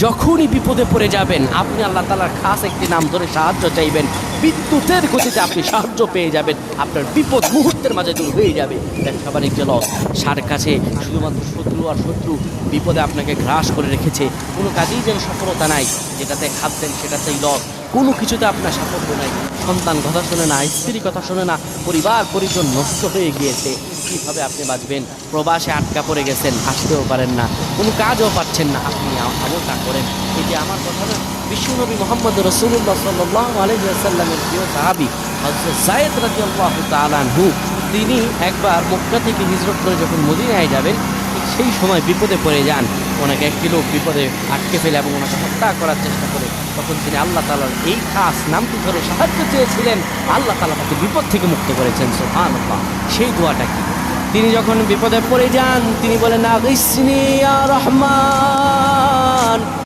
যখনই বিপদে পড়ে যাবেন আপনি আল্লাহ তাআলার খাস একটি নাম ধরে সাহায্য চাইবেন, বিদ্যুতের গতিতে আপনি সাহায্য পেয়ে যাবেন, আপনার বিপদ মুহূর্তের মাঝে দূর হয়ে যাবে। ব্যবসা বাণিজ্য লস, সার কাছে শুধুমাত্র শত্রু আর শত্রু বিপদে আপনাকে গ্রাস করে রেখেছে, কোনো কাজেই যেন সফলতা নাই, যেটাতে খাদ্যেন সেটাতেই লস, কোনো কিছুতে আপনার সাফল্য নাই, সন্তান কথা শোনে না, স্ত্রী কথা শোনে না, পরিবার পরিজন নষ্ট হয়ে গিয়েছে, কীভাবে আপনি বাঁচবেন? প্রবাসে আটকা পড়ে গেছেন, আসতেও পারেন না, কোনো কাজও পাচ্ছেন না, আপনি আমলটা করেন। এই যে আমার কথা না, বিশ্বনবী মোহাম্মদ রাসূলুল্লাহ সাল্লাল্লাহু আলাইহি ওয়াসাল্লামের প্রিয় সাহাবী হযরত যায়েদ রাদিয়াল্লাহু তাআলা আনহু, তিনি একবার মক্কা থেকে হিজরত করে যখন মদিনায় যাবেন, ঠিক সেই সময় বিপদে পড়ে যান। ওনাকে একটি লোক বিপদে আটকে ফেলে এবং ওনাকে হত্যা করার চেষ্টা করে। তখন তিনি আল্লাহ তাআলার এই খাস নামটি ধরে সাহায্য চেয়েছিলেন, আল্লাহ তাআলা তাকে বিপদ থেকে মুক্ত করেছেন। সুবহানাল্লাহ। সেই দোয়াটা কি? তিনি যখন বিপদে পড়ে যান তিনি বলেন, আগিসনি ইয়া রহমান।